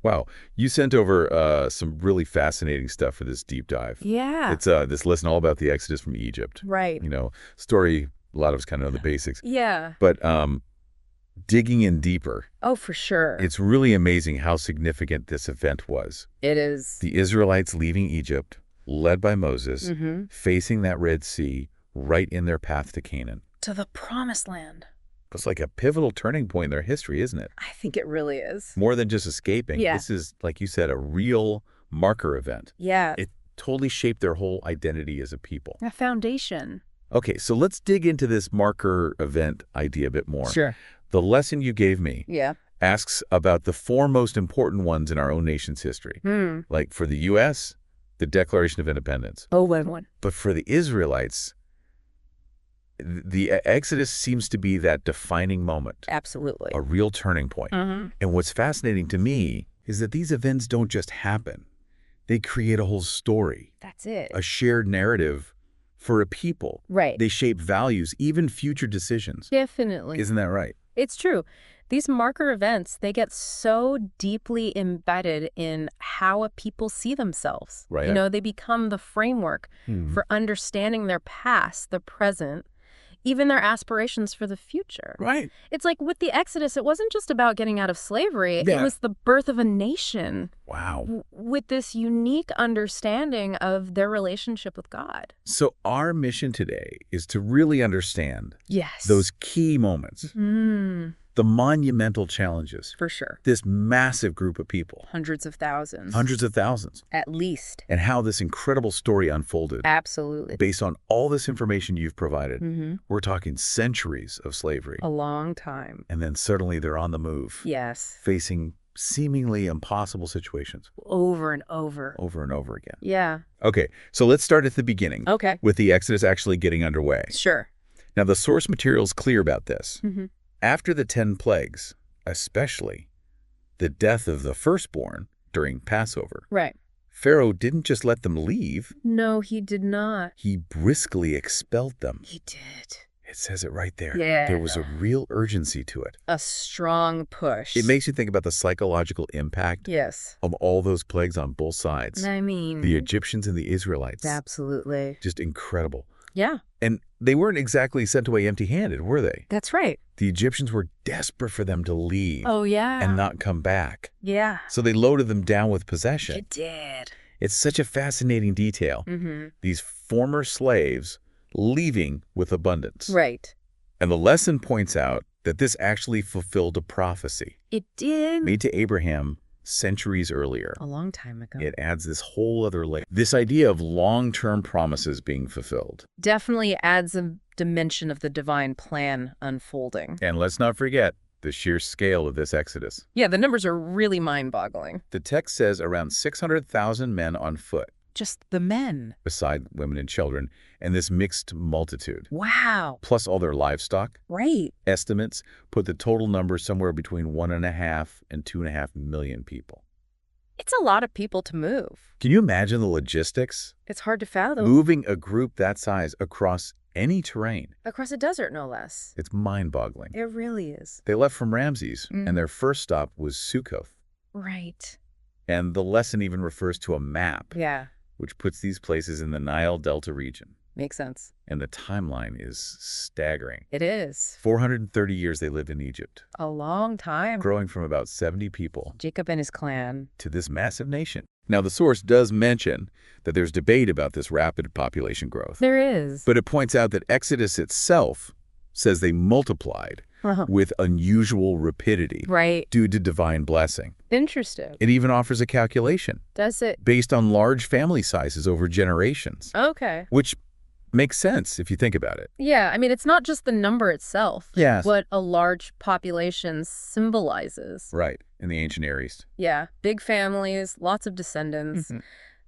Wow. You sent over some really fascinating stuff for this deep dive. Yeah. It's this lesson all about the Exodus from Egypt. Right. Story, a lot of us kind of know the basics. Yeah. But digging in deeper, Oh, for sure. it's really amazing how significant this event was. It is. The Israelites leaving Egypt, led by Moses, facing that Red Sea, right in their path to Canaan. To the promised land. It's like a pivotal turning point in their history, isn't it? I think it really is. More than just escaping. Yeah. This is, like you said, a real marker event. Yeah. It totally shaped their whole identity as a people. A foundation. Okay, so let's dig into this marker event idea a bit more. Sure. The lesson you gave me asks about the four most important ones in our own nation's history. Like for the U.S., the Declaration of Independence. Oh, one. But for the Israelites, the Exodus seems to be that defining moment. Absolutely. A real turning point. And what's fascinating to me is that these events don't just happen. They create a whole story. That's it. A shared narrative for a people. Right. They shape values, even future decisions. Definitely. Isn't that right? It's true. These marker events, they get so deeply embedded in how a people see themselves. Right. They become the framework for understanding their past, the present, even their aspirations for the future. Right. It's like with the Exodus, it wasn't just about getting out of slavery. Yeah. It was the birth of a nation. Wow. With this unique understanding of their relationship with God. So our mission today is to really understand those key moments, the monumental challenges. For sure. This massive group of people. Hundreds of thousands. Hundreds of thousands. At least. And how this incredible story unfolded. Absolutely. Based on all this information you've provided, we're talking centuries of slavery. A long time. And then suddenly they're on the move. Yes. Facing seemingly impossible situations. Over and over. Over and over again. Yeah. Okay, so let's start at the beginning. Okay. With the Exodus actually getting underway. Sure. Now, the source material is clear about this. After the 10 plagues, especially the death of the firstborn during Passover, Right. Pharaoh didn't just let them leave. No, he did not. He briskly expelled them. He did. It says it right there. Yeah. There was a real urgency to it. A strong push. It makes you think about the psychological impact Yes. of all those plagues on both sides. I mean. The Egyptians and the Israelites. Absolutely. Just incredible. Yeah. And they weren't exactly sent away empty-handed, were they? That's right. The Egyptians were desperate for them to leave. Oh, yeah. And not come back. Yeah. So they loaded them down with possession. It did. It's such a fascinating detail. These former slaves leaving with abundance. Right. And the lesson points out that this actually fulfilled a prophecy. It did. Made to Abraham centuries earlier. A long time ago. It adds this whole other layer. This idea of long-term promises being fulfilled. Definitely adds a dimension of the divine plan unfolding. And let's not forget the sheer scale of this Exodus. Yeah, the numbers are really mind-boggling. The text says around 600,000 men on foot. Just the men. Beside women and children, and this mixed multitude. Wow. Plus all their livestock. Right. Estimates put the total number somewhere between 1.5 and 2.5 million people. It's a lot of people to move. Can you imagine the logistics? It's hard to fathom. Moving a group that size across any terrain. Across a desert, no less. It's mind-boggling. It really is. They left from Ramses, and their first stop was Sukkoth. Right. And the lesson even refers to a map. Yeah. Which puts these places in the Nile Delta region. Makes sense. And the timeline is staggering. It is. 430 years they lived in Egypt. A long time. Growing from about 70 people. Jacob and his clan. To this massive nation. Now, the source does mention that there's debate about this rapid population growth. There is. But it points out that Exodus itself says they multiplied with unusual rapidity. Right. Due to divine blessing. Interesting. It even offers a calculation. Does it? Based on large family sizes over generations. Okay. Which makes sense if you think about it. Yeah, I mean, it's not just the number itself. Yes. What a large population symbolizes. Right, in the ancient Near East. Yeah, big families, lots of descendants.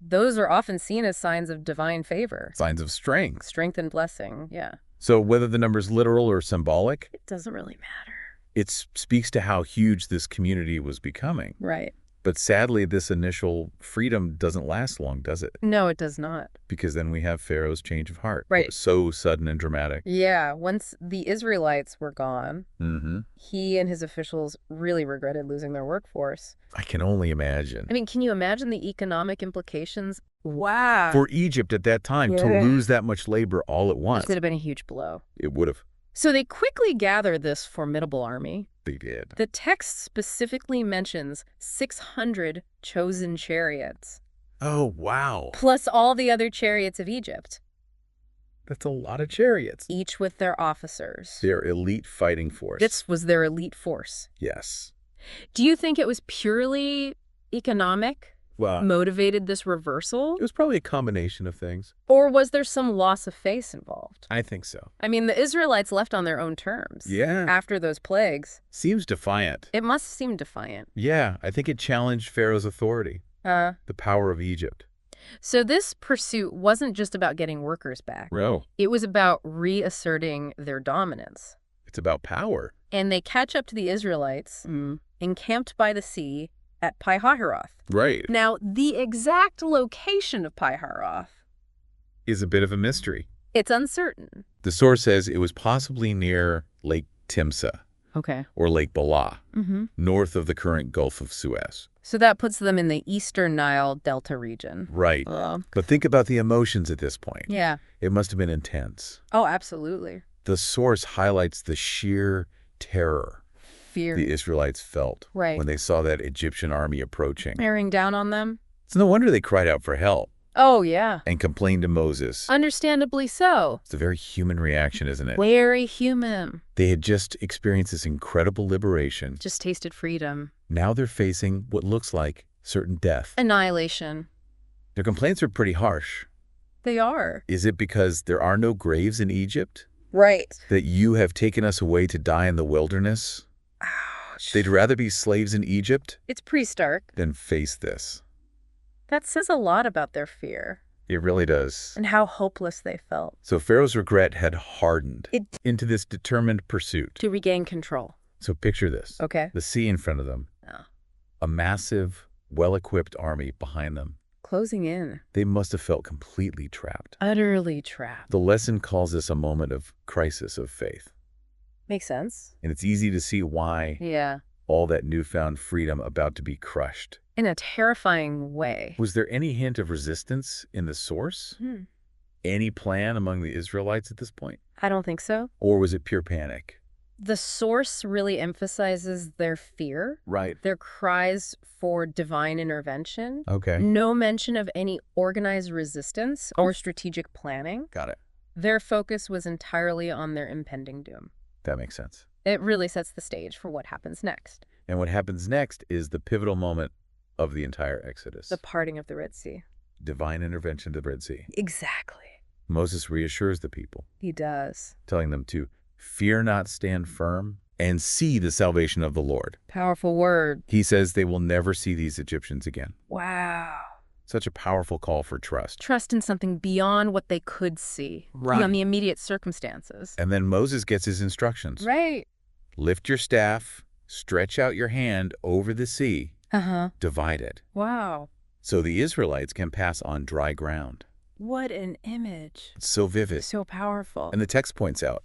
Those are often seen as signs of divine favor. Signs of strength. Strength and blessing, yeah. So whether the number's literal or symbolic, it doesn't really matter. It speaks to how huge this community was becoming. Right. But sadly, this initial freedom doesn't last long, does it? No, it does not. Because then we have Pharaoh's change of heart. Right. It was so sudden and dramatic. Yeah, once the Israelites were gone, Mm-hmm. he and his officials really regretted losing their workforce. I can only imagine. I mean, can you imagine the economic implications? Wow. For Egypt at that time, to lose that much labor all at once. This would have been a huge blow. It would have. So they quickly gathered this formidable army. They did. The text specifically mentions 600 chosen chariots, Oh, wow. plus all the other chariots of Egypt, That's a lot of chariots. each with their officers. Their elite fighting force. This was their elite force. Yes. Do you think it was purely economic? Well, Motivated this reversal? it was probably a combination of things. Or was there some loss of face involved? I think so. I mean, the Israelites left on their own terms. Yeah. After those plagues. Seems defiant. It must seem defiant. Yeah, I think it challenged Pharaoh's authority, the power of Egypt. So this pursuit wasn't just about getting workers back. No. It was about reasserting their dominance. It's about power. And they catch up to the Israelites, encamped by the sea at Pi-hahiroth. Right. Now, the exact location of Pi-hahiroth, Is a bit of a mystery. it's uncertain. The source says it was possibly near Lake Timsah Okay. or Lake Bala, Mm-hmm. north of the current Gulf of Suez. So that puts them in the eastern Nile Delta region. Right. But think about the emotions at this point. Yeah. It must have been intense. Oh, absolutely. The source highlights the sheer terror Fear. the Israelites felt Right. when they saw that Egyptian army approaching. Bearing down on them? It's no wonder they cried out for help Oh, yeah. and complained to Moses. Understandably so. It's a very human reaction, isn't it? Very human. They had just experienced this incredible liberation. Just tasted freedom. Now they're facing what looks like certain death. Annihilation. Their complaints are pretty harsh. They are. Is it because there are no graves in Egypt? Right. That you have taken us away to die in the wilderness? Ouch. They'd rather be slaves in Egypt It's pretty stark. than face this. That says a lot about their fear It really does. and how hopeless they felt. So Pharaoh's regret had hardened It into this determined pursuit. to regain control. So picture this. Okay. The sea in front of them. Oh. A massive, well-equipped army behind them. Closing in. They must have felt completely trapped. Utterly trapped. The lesson calls this a moment of crisis of faith. Makes sense. And it's easy to see why Yeah. all that newfound freedom about to be crushed. In a terrifying way. Was there any hint of resistance in the source? Any plan among the Israelites at this point? I don't think so. Or was it pure panic? The source really emphasizes their fear, Right. their cries for divine intervention. Okay. No mention of any organized resistance or strategic planning. Got it. Their focus was entirely on their impending doom. That makes sense. It really sets the stage for what happens next. And what happens next is the pivotal moment of the entire Exodus. The parting of the Red Sea. Divine intervention to the Red Sea. Exactly. Moses reassures the people, He does. telling them to fear not, stand firm, and see the salvation of the Lord. Powerful word. He says they will never see these Egyptians again. Wow. Such a powerful call for trust. Trust in something beyond what they could see. Right. Beyond the immediate circumstances. And then Moses gets his instructions. Right. Lift your staff, stretch out your hand over the sea, divide it, Wow. so the Israelites can pass on dry ground. What an image. It's so vivid. So powerful. And the text points out,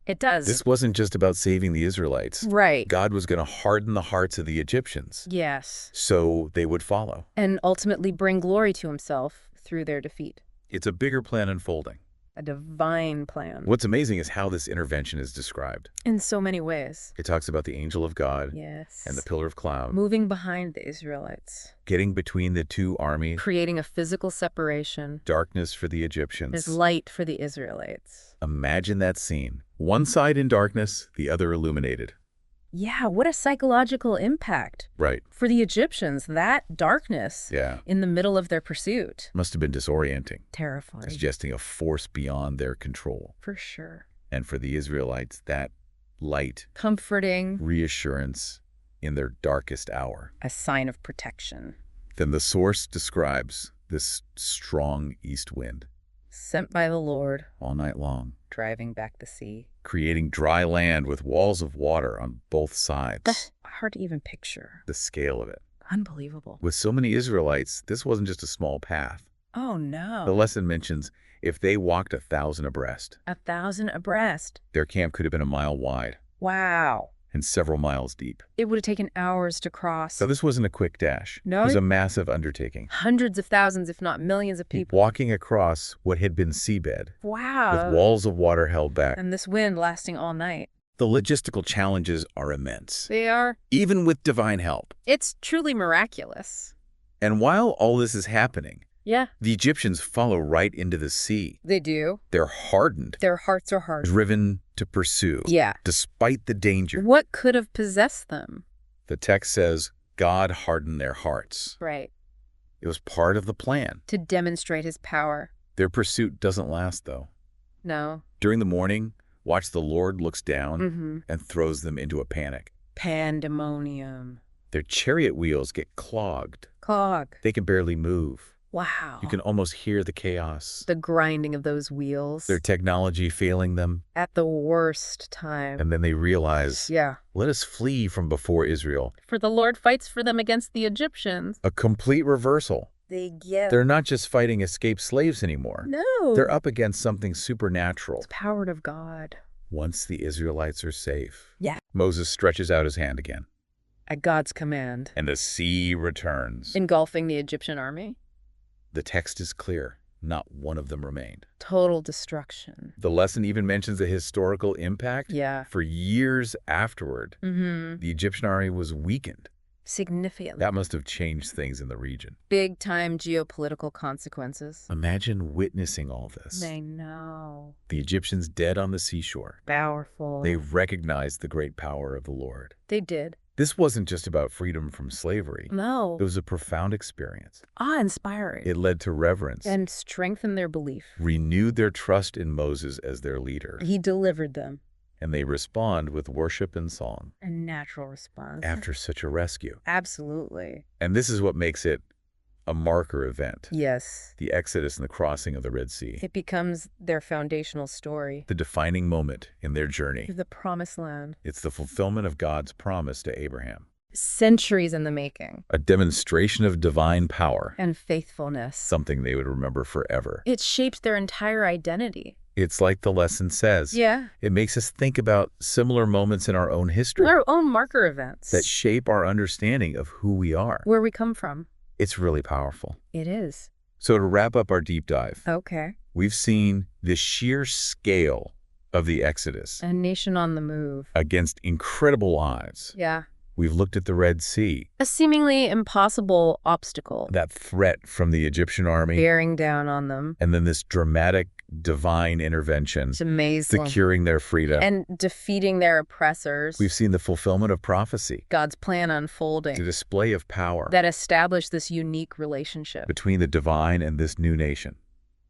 It does. this wasn't just about saving the Israelites. Right. God was going to harden the hearts of the Egyptians, Yes. so they would follow. And ultimately bring glory to himself through their defeat. It's a bigger plan unfolding. A divine plan. What's amazing is how this intervention is described. In so many ways. It talks about the angel of God Yes. and the pillar of cloud, Moving behind the Israelites. getting between the two armies, Creating a physical separation. darkness for the There's Egyptians. light for the Israelites. Imagine that scene. One side in darkness, the other illuminated. Yeah, what a psychological impact. Right. For the Egyptians, that darkness Yeah. in the middle of their pursuit. Must have been disorienting, Terrifying. suggesting a force beyond their control. For sure. And for the Israelites, that light, Comforting. reassurance in their darkest hour. A sign of protection. Then the source describes this strong east wind Sent by the Lord, all night long, driving back the sea. creating dry land with walls of water on both sides. That's hard to even picture. The scale of it. Unbelievable. With so many Israelites, this wasn't just a small path. Oh, The no. lesson mentions if they walked 1,000 abreast, 1,000 abreast. their camp could have been a mile wide Wow. and several miles deep. It would have taken hours to cross. So this wasn't a quick dash. No. It was a massive undertaking. Hundreds of thousands, if not millions of people. Walking across what had been seabed, Wow. with walls of water held back. And this wind lasting all night. The logistical challenges are immense, They are. even with divine help. It's truly miraculous. And while all this is happening, Yeah. the Egyptians follow right into the sea. They do. They're hardened, Their hearts are hard. driven to pursue, Yeah. despite the danger. What could have possessed them? The text says, God hardened their hearts. Right. It was part of the plan. To demonstrate his power. Their pursuit doesn't last, though. No. During the morning, watch the Lord looks down Mm-hmm. and throws them into a panic. Pandemonium. Their chariot wheels get clogged. Clog. They can barely move. Wow. You can almost hear the chaos. The grinding of those wheels. Their technology failing them. At the worst time. And then they realize, Yeah. let us flee from before Israel. For the Lord fights for them against the Egyptians. A complete reversal. They get. They're not just fighting escaped slaves anymore. No. They're up against something supernatural. It's powered of God. Once the Israelites are safe, Yeah. Moses stretches out his hand again, At God's command. and the sea returns. Engulfing the Egyptian army. The text is clear. Not one of them remained. Total destruction. The lesson even mentions a historical impact. Yeah. For years afterward, Mm-hmm. the Egyptian army was weakened. Significant. That must have changed things in the region. Big time geopolitical consequences. Imagine witnessing all this. I know. The Egyptians dead on the seashore. Powerful. They recognized the great power of the Lord. They did. This wasn't just about freedom from slavery. No. It was a profound experience. Awe-inspiring. It led to reverence, And strengthened their belief. renewed their trust in Moses as their leader, He delivered them. and they respond with worship and song A natural response. after such a rescue. Absolutely. And this is what makes it a marker event. Yes. The Exodus and the crossing of the Red Sea. It becomes their foundational story. The defining moment in their journey. The promised land. It's the fulfillment of God's promise to Abraham. Centuries in the making. A demonstration of divine power. And faithfulness. Something they would remember forever. It shaped their entire identity. It's like the lesson says. Yeah. It makes us think about similar moments in our own history Our own marker events. that shape our understanding of who we are. Where we come from. It's really powerful. It is. So to wrap up our deep dive, Okay. we've seen the sheer scale of the Exodus A nation on the move. against incredible odds. Yeah. We've looked at the Red Sea, A seemingly impossible obstacle. that threat from the Egyptian army, Bearing down on them. and then this dramatic divine intervention, It's amazing. securing their freedom. And defeating their oppressors. We've seen the fulfillment of prophecy, God's plan the unfolding. display of power That established this unique relationship. between the divine and this new nation.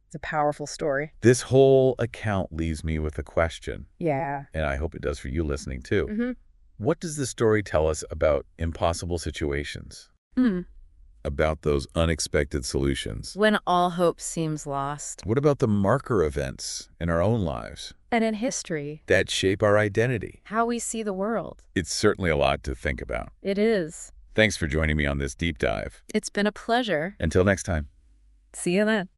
It's a powerful story. This whole account leaves me with a question, Yeah. and I hope it does for you listening too. Mm-hmm. What does this story tell us about impossible situations? About those unexpected solutions? When all hope seems lost. What about the marker events in our own lives And in history, that shape our identity? how we see the world. It's certainly a lot to think about. It is. Thanks for joining me on this deep dive. It's been a pleasure. Until next time. See you then.